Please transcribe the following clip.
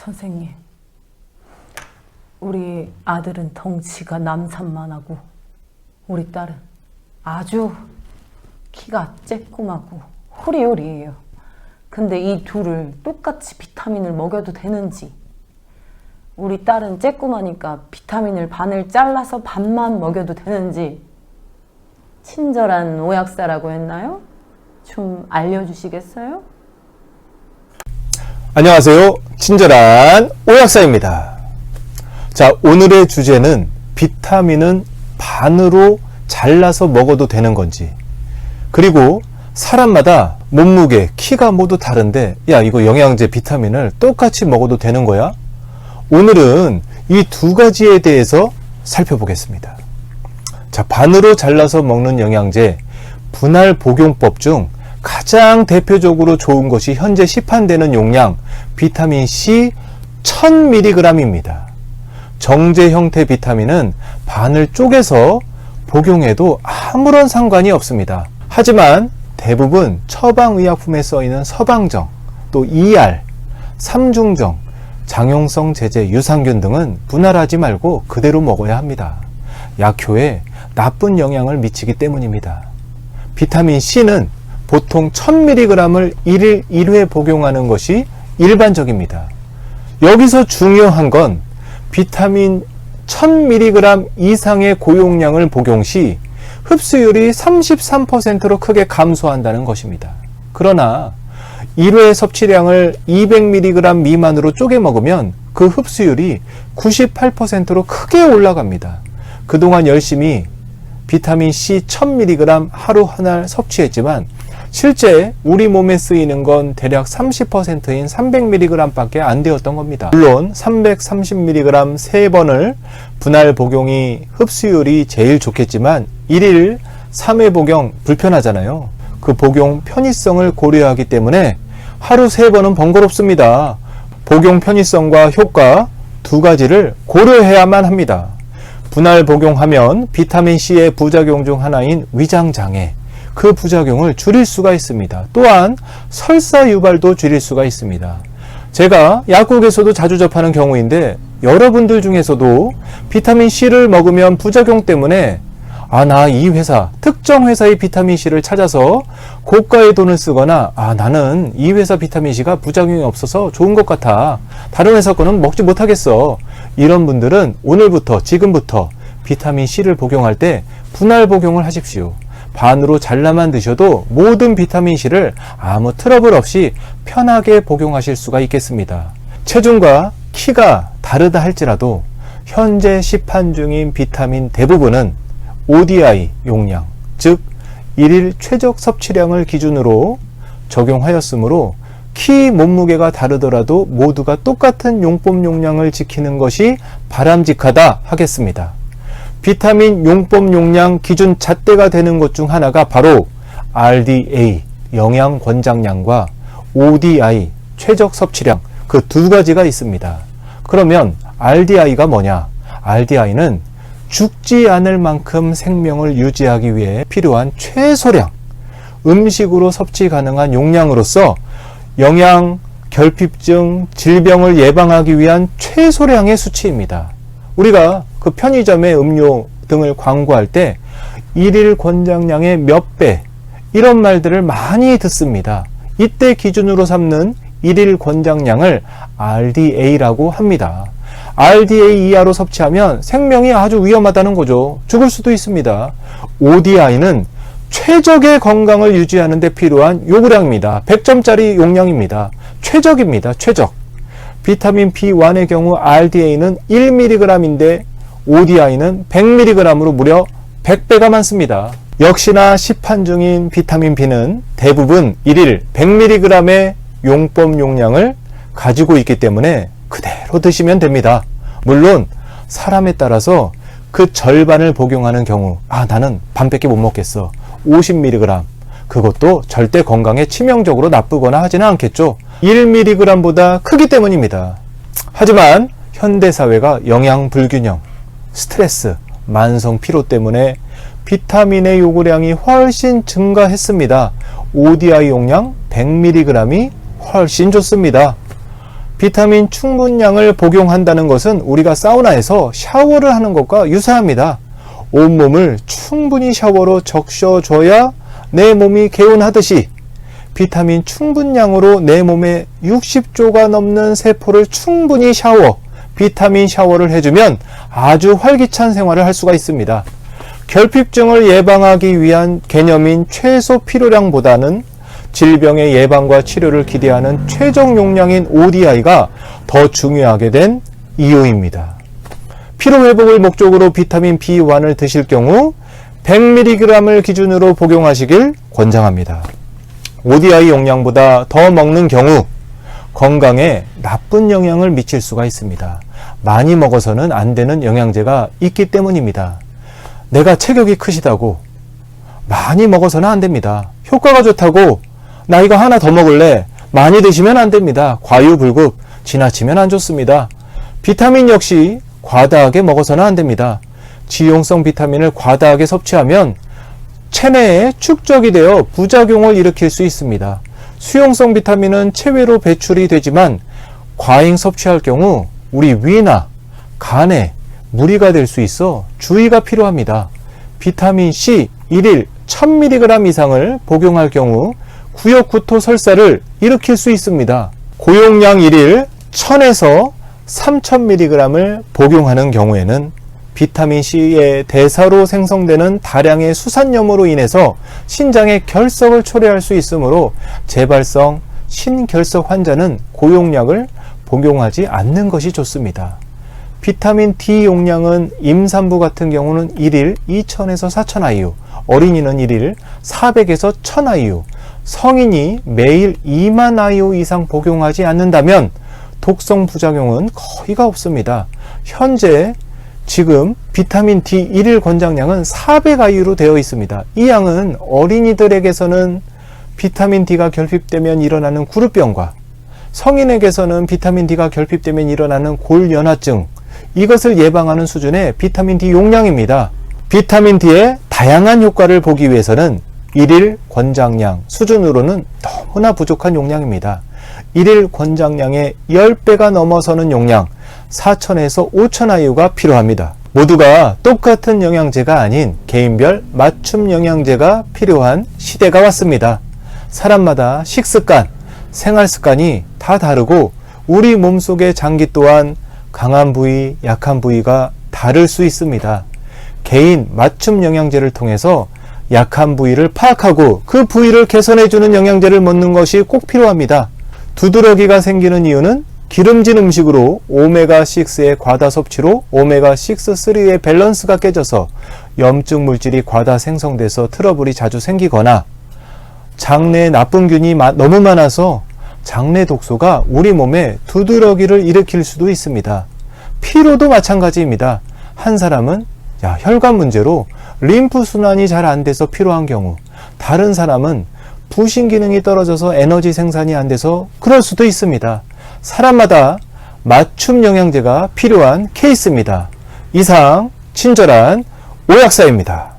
선생님, 우리 아들은 덩치가 남산만하고 우리 딸은 아주 키가 쬐꼬마고 호리호리해요. 근데 이 둘을 똑같이 비타민을 먹여도 되는지, 우리 딸은 쬐꼬마니까 비타민을 반을 잘라서 반만 먹여도 되는지, 친절한 오약사라고 했나요? 좀 알려주시겠어요? 안녕하세요. 친절한 오약사입니다. 자, 오늘의 주제는 비타민은 반으로 잘라서 먹어도 되는 건지, 그리고 사람마다 몸무게, 키가 모두 다른데 야, 이거 영양제 비타민을 똑같이 먹어도 되는 거야? 오늘은 이 두 가지에 대해서 살펴보겠습니다. 자, 반으로 잘라서 먹는 영양제 분할 복용법 중 가장 대표적으로 좋은 것이 현재 시판되는 용량 비타민C 1000mg입니다. 정제 형태 비타민은 반을 쪼개서 복용해도 아무런 상관이 없습니다. 하지만 대부분 처방의약품에 써있는 서방정, 또 ER, 삼중정, 장용성 제제, 유산균 등은 분할하지 말고 그대로 먹어야 합니다. 약효에 나쁜 영향을 미치기 때문입니다. 비타민 C는 보통 1000mg을 1일 1회 복용하는 것이 일반적입니다. 여기서 중요한 건 비타민 1000mg 이상의 고용량을 복용 시 흡수율이 33%로 크게 감소한다는 것입니다. 그러나 1회 섭취량을 200mg 미만으로 쪼개 먹으면 그 흡수율이 98%로 크게 올라갑니다. 그동안 열심히 비타민 C 1000mg 하루 한 알 섭취했지만 실제 우리 몸에 쓰이는 건 대략 30%인 300mg 밖에 안 되었던 겁니다. 물론 330mg 3번을 분할 복용이 흡수율이 제일 좋겠지만 1일 3회 복용 불편하잖아요. 그 복용 편의성을 고려하기 때문에 하루 3번은 번거롭습니다. 복용 편의성과 효과 두 가지를 고려해야만 합니다. 분할 복용하면 비타민C의 부작용 중 하나인 위장장애, 그 부작용을 줄일 수가 있습니다. 또한 설사 유발도 줄일 수가 있습니다. 제가 약국에서도 자주 접하는 경우인데 여러분들 중에서도 비타민C를 먹으면 부작용 때문에 나 이 회사, 특정 회사의 비타민C를 찾아서 고가의 돈을 쓰거나 나는 이 회사 비타민C가 부작용이 없어서 좋은 것 같아, 다른 회사 거는 먹지 못하겠어, 이런 분들은 오늘부터, 지금부터 비타민C를 복용할 때 분할 복용을 하십시오. 반으로 잘라만 드셔도 모든 비타민C를 아무 트러블 없이 편하게 복용하실 수가 있겠습니다. 체중과 키가 다르다 할지라도 현재 시판 중인 비타민 대부분은 ODI 용량, 즉 1일 최적 섭취량을 기준으로 적용하였으므로 키 몸무게가 다르더라도 모두가 똑같은 용법 용량을 지키는 것이 바람직하다 하겠습니다. 비타민 용법 용량 기준 잣대가 되는 것 중 하나가 바로 RDA 영양 권장량과 ODI 최적 섭취량, 그 두 가지가 있습니다. 그러면 RDI가 뭐냐? RDI는 죽지 않을 만큼 생명을 유지하기 위해 필요한 최소량, 음식으로 섭취 가능한 용량으로서 영양, 결핍증, 질병을 예방하기 위한 최소량의 수치입니다. 우리가 그 편의점의 음료 등을 광고할 때 1일 권장량의 몇 배, 이런 말들을 많이 듣습니다. 이때 기준으로 삼는 1일 권장량을 RDA라고 합니다. RDA 이하로 섭취하면 생명이 아주 위험하다는 거죠. 죽을 수도 있습니다. ODI는 최적의 건강을 유지하는 데 필요한 요구량입니다. 100점짜리 용량입니다. 최적입니다. 최적. 비타민 B1의 경우 RDA는 1mg인데 ODI는 100mg으로 무려 100배가 많습니다. 역시나 시판 중인 비타민 B는 대부분 1일 100mg의 용법 용량을 가지고 있기 때문에 그대로 드시면 됩니다. 물론 사람에 따라서 그 절반을 복용하는 경우, 나는 반밖에 못 먹겠어, 50mg, 그것도 절대 건강에 치명적으로 나쁘거나 하지는 않겠죠. 1mg보다 크기 때문입니다. 하지만 현대사회가 영양 불균형, 스트레스, 만성 피로 때문에 비타민의 요구량이 훨씬 증가했습니다. ODI 용량 100mg이 훨씬 좋습니다. 비타민 충분량을 복용한다는 것은 우리가 사우나에서 샤워를 하는 것과 유사합니다. 온몸을 충분히 샤워로 적셔줘야 내 몸이 개운하듯이 비타민 충분량으로 내 몸에 60조가 넘는 세포를 충분히 비타민 샤워를 해주면 아주 활기찬 생활을 할 수가 있습니다. 결핍증을 예방하기 위한 개념인 최소 필요량보다는 질병의 예방과 치료를 기대하는 최종 용량인 ODI가 더 중요하게 된 이유입니다. 피로회복을 목적으로 비타민 B1을 드실 경우 100mg을 기준으로 복용하시길 권장합니다. ODI 용량보다 더 먹는 경우 건강에 나쁜 영향을 미칠 수가 있습니다. 많이 먹어서는 안 되는 영양제가 있기 때문입니다. 내가 체격이 크시다고 많이 먹어서는 안 됩니다. 효과가 좋다고 나 이거 하나 더 먹을래. 많이 드시면 안 됩니다. 과유불급, 지나치면 안 좋습니다. 비타민 역시 과다하게 먹어서는 안 됩니다. 지용성 비타민을 과다하게 섭취하면 체내에 축적이 되어 부작용을 일으킬 수 있습니다. 수용성 비타민은 체외로 배출이 되지만 과잉 섭취할 경우 우리 위나 간에 무리가 될 수 있어 주의가 필요합니다. 비타민 C 1일 1000mg 이상을 복용할 경우 구역구토 설사를 일으킬 수 있습니다. 고용량 1일 1000에서 3000mg을 복용하는 경우에는 비타민C의 대사로 생성되는 다량의 수산염으로 인해서 신장의 결석을 초래할 수 있으므로 재발성 신결석 환자는 고용량을 복용하지 않는 것이 좋습니다. 비타민 D 용량은 임산부 같은 경우는 1일 2000에서 4000IU, 어린이는 1일 400에서 1000IU, 성인이 매일 2만 IU 이상 복용하지 않는다면 독성 부작용은 거의가 없습니다. 현재 지금 비타민 D 1일 권장량은 400IU로 되어 있습니다. 이 양은 어린이들에게서는 비타민 D가 결핍되면 일어나는 구루병과 성인에게서는 비타민 D가 결핍되면 일어나는 골연화증, 이것을 예방하는 수준의 비타민 D 용량입니다. 비타민 D의 다양한 효과를 보기 위해서는 1일 권장량 수준으로는 너무나 부족한 용량입니다. 1일 권장량의 10배가 넘어서는 용량 4000에서 5000IU가 필요합니다. 모두가 똑같은 영양제가 아닌 개인별 맞춤 영양제가 필요한 시대가 왔습니다. 사람마다 식습관, 생활습관이 다 다르고 우리 몸속의 장기 또한 강한 부위, 약한 부위가 다를 수 있습니다. 개인 맞춤 영양제를 통해서 약한 부위를 파악하고 그 부위를 개선해주는 영양제를 먹는 것이 꼭 필요합니다. 두드러기가 생기는 이유는 기름진 음식으로 오메가6의 과다 섭취로 오메가6,3의 밸런스가 깨져서 염증 물질이 과다 생성돼서 트러블이 자주 생기거나 장내에 나쁜균이 너무 많아서 장내 독소가 우리 몸에 두드러기를 일으킬 수도 있습니다. 피로도 마찬가지입니다. 한 사람은 혈관 문제로 림프 순환이 잘 안 돼서 피로한 경우, 다른 사람은 부신 기능이 떨어져서 에너지 생산이 안 돼서 그럴 수도 있습니다. 사람마다 맞춤 영양제가 필요한 케이스입니다. 이상 친절한 오약사입니다.